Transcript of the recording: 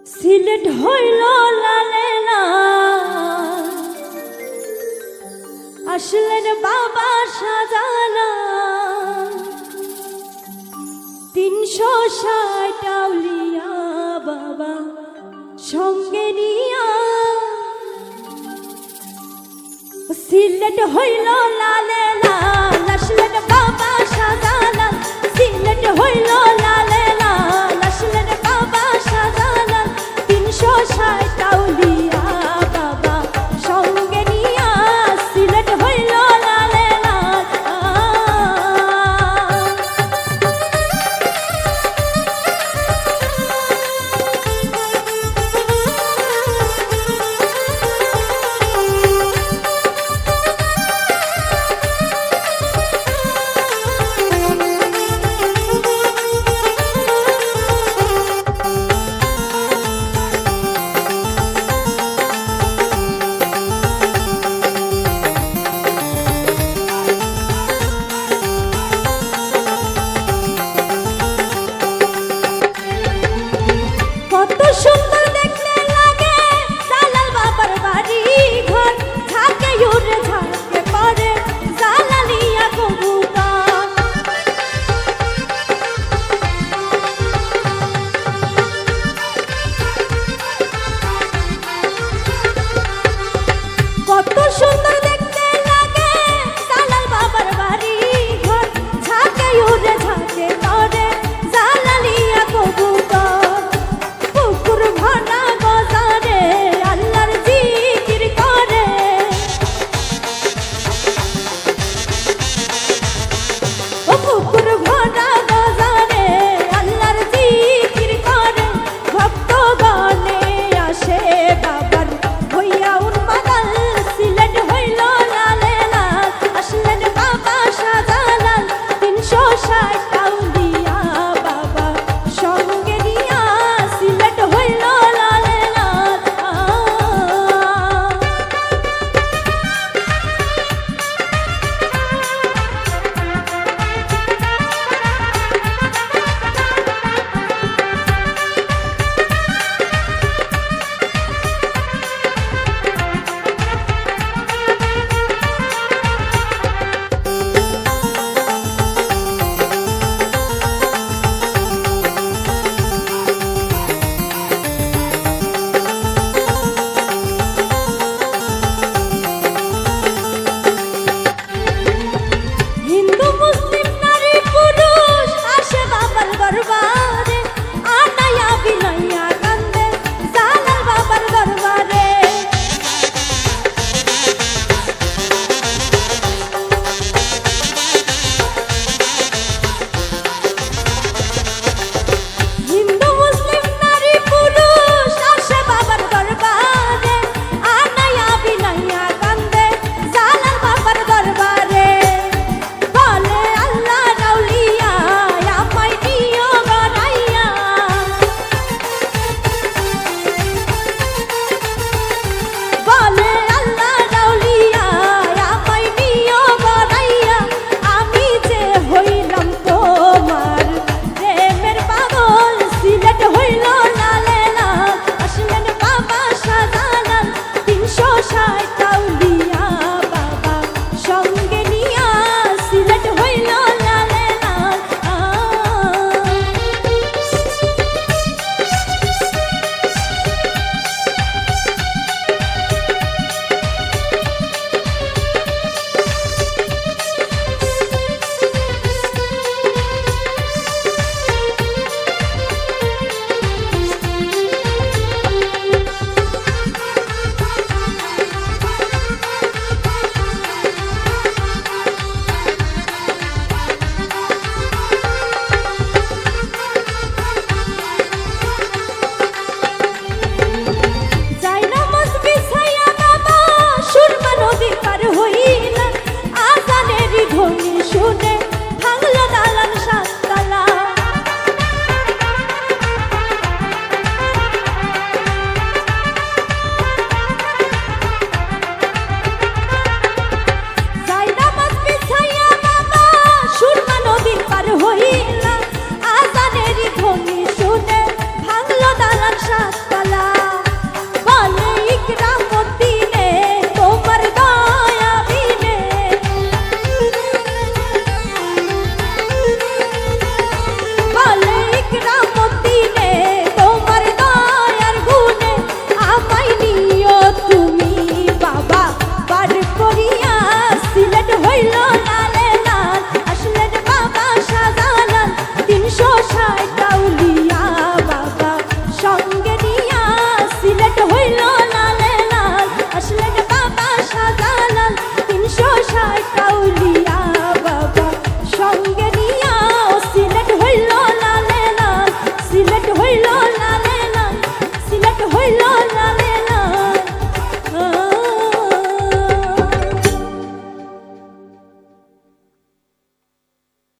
সিলেট হইল লালে না আসলেন বাবা সাজানা 360 আউলিয়া বাবা সঙ্গে নিয়া সিলেট হইল লালে লাল আসলেন বাবা সাজানা সিলেট হইল লালে লাল আসলেন বাবা সাজানা 360 আউলিয়া বাবা সঙ্গে নিয়া সিলেট হইল লালে লাল সুন্দর দেখতে লাগে জালাল বাবার বাড়ি ঘর ঝাঁকে উড়ে ঝাঁকে পড়ে জালালিয়া কবুতর কত সুন্দর দেখতে লাগে জালাল বাবার বাড়ি ঘর ঝাঁকে উড়ে ঝাঁকে পড়ে জালালিয়া কবুতর ঠাইটা